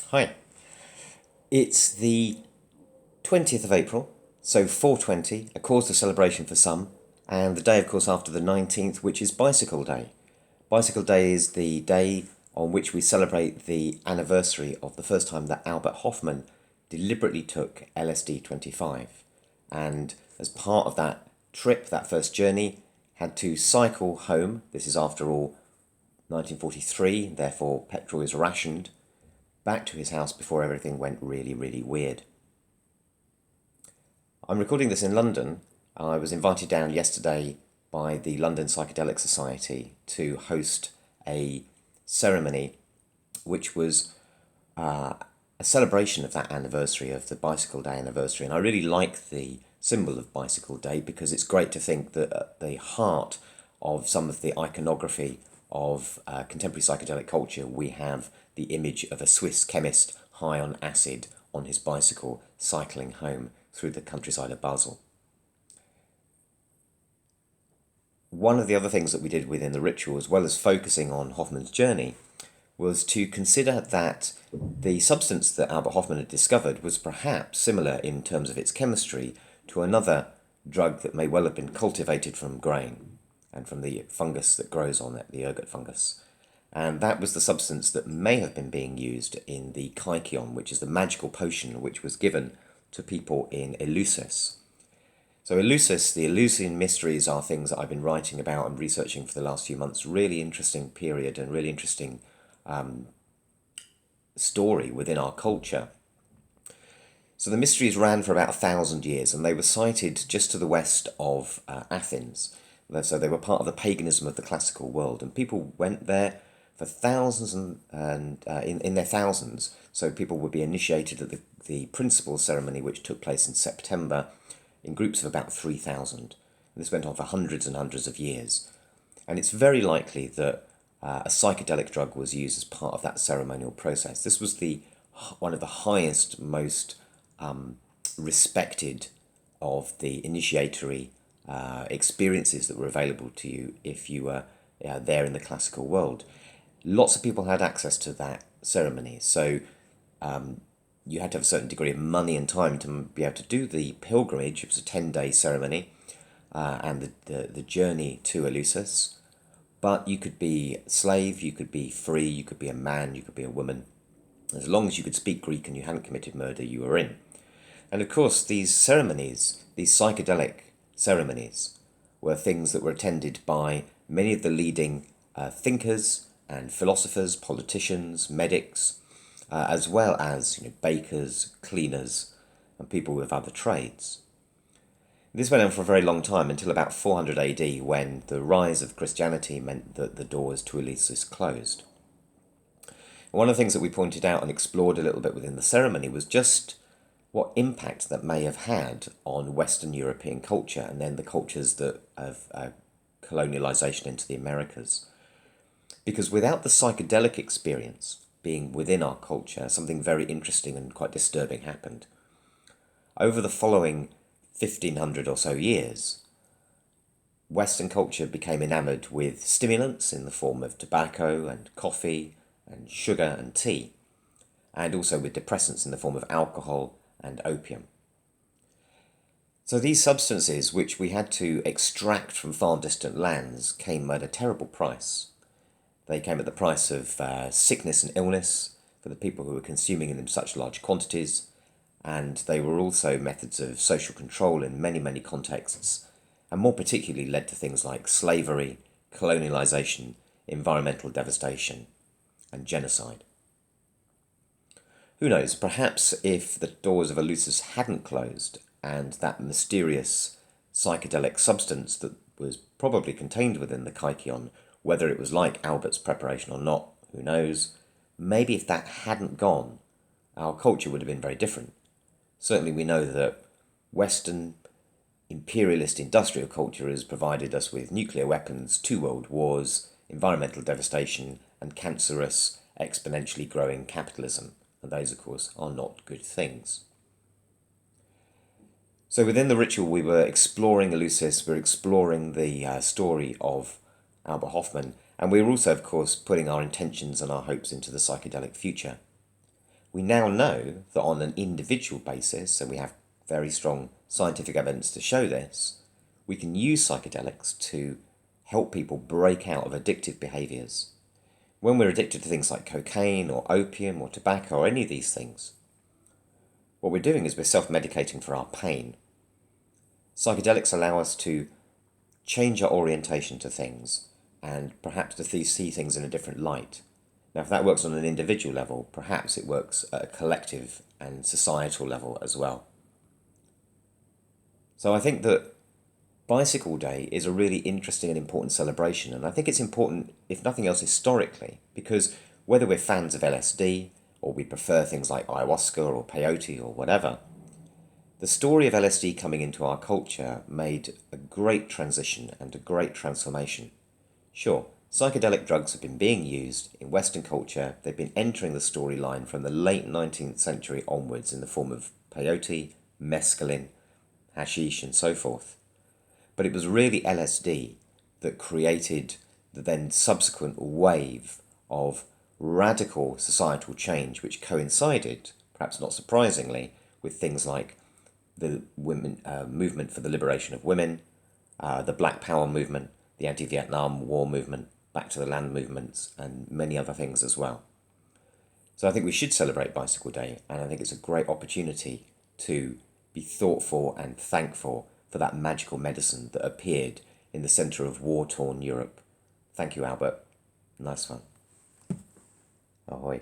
Hi. It's the 20th of April, so 420, a cause of celebration for some, and the day, of course, after the 19th, which is Bicycle Day. Bicycle Day is the day on which we celebrate the anniversary of the first time that Albert Hofmann deliberately took LSD 25. And as part of that trip, that first journey, had to cycle home. This is, after all, 1943, therefore petrol is rationed, back to his house before everything went really, really weird. I'm recording this in London. I was invited down yesterday by the London Psychedelic Society to host a ceremony which was a celebration of that anniversary, of the Bicycle Day anniversary. And I really like the symbol of Bicycle Day because it's great to think that at the heart of some of the iconography of contemporary psychedelic culture, we have the image of a Swiss chemist high on acid on his bicycle cycling home through the countryside of Basel. One of the other things that we did within the ritual, as well as focusing on Hoffman's journey, was to consider that the substance that Albert Hofmann had discovered was perhaps similar in terms of its chemistry to another drug that may well have been cultivated from grain and from the fungus that grows on it, the ergot fungus. And that was the substance that may have been being used in the kykeon, which is the magical potion which was given to people in Eleusis. So Eleusis, the Eleusinian mysteries, are things that I've been writing about and researching for the last few months. Really interesting period and really interesting story within our culture. So the mysteries ran for about 1,000 years, and they were sited just to the west of Athens. So they were part of the paganism of the classical world, and people went there for thousands and in their thousands. So people would be initiated at the principal ceremony, which took place in September, in groups of about 3,000. And this went on for hundreds and hundreds of years. And it's very likely that a psychedelic drug was used as part of that ceremonial process. This was one of the highest, most respected of the initiatory experiences that were available to you if you were there in the classical world. Lots of people had access to that ceremony, so you had to have a certain degree of money and time to be able to do the pilgrimage. It was a 10-day ceremony and the journey to Eleusis. But you could be a slave, you could be free, you could be a man, you could be a woman. As long as you could speak Greek and you hadn't committed murder, you were in. And of course, these ceremonies, these psychedelic ceremonies, were things that were attended by many of the leading thinkers and philosophers, politicians, medics, as well as bakers, cleaners, and people with other trades. This went on for a very long time, until about 400 AD, when the rise of Christianity meant that the doors to Eleusis closed. One of the things that we pointed out and explored a little bit within the ceremony was just what impact that may have had on Western European culture, and then the cultures that of colonialization into the Americas. Because without the psychedelic experience being within our culture, something very interesting and quite disturbing happened. Over the following 1,500 or so years, Western culture became enamored with stimulants in the form of tobacco and coffee and sugar and tea, and also with depressants in the form of alcohol and opium. So these substances, which we had to extract from far distant lands, came at a terrible price. They came at the price of sickness and illness for the people who were consuming them in such large quantities, and they were also methods of social control in many, many contexts, and more particularly led to things like slavery, colonialization, environmental devastation, and genocide. Who knows, perhaps if the doors of Eleusis hadn't closed and that mysterious psychedelic substance that was probably contained within the kykeon, whether it was like Albert's preparation or not, who knows, maybe if that hadn't gone, our culture would have been very different. Certainly we know that Western imperialist industrial culture has provided us with nuclear weapons, 2 world wars, environmental devastation, and cancerous, exponentially growing capitalism. And those, of course, are not good things. So within the ritual, we were exploring Eleusis, we're exploring the story of Albert Hofmann, and we were also, of course, putting our intentions and our hopes into the psychedelic future. We now know that on an individual basis, and we have very strong scientific evidence to show this, we can use psychedelics to help people break out of addictive behaviours. When we're addicted to things like cocaine or opium or tobacco or any of these things, what we're doing is we're self-medicating for our pain. Psychedelics allow us to change our orientation to things and perhaps to see things in a different light. Now, if that works on an individual level, perhaps it works at a collective and societal level as well. So I think that Bicycle Day is a really interesting and important celebration, and I think it's important, if nothing else, historically, because whether we're fans of LSD or we prefer things like ayahuasca or peyote or whatever, the story of LSD coming into our culture made a great transition and a great transformation. Sure, psychedelic drugs have been being used in Western culture. They've been entering the storyline from the late 19th century onwards in the form of peyote, mescaline, hashish, and so forth. But it was really LSD that created the then subsequent wave of radical societal change, which coincided, perhaps not surprisingly, with things like the women movement for the liberation of women, the Black Power movement, the anti-Vietnam War movement, Back to the Land movements, and many other things as well. So I think we should celebrate Bicycle Day, and I think it's a great opportunity to be thoughtful and thankful for that magical medicine that appeared in the centre of war-torn Europe. Thank you, Albert. Nice one. Ahoy.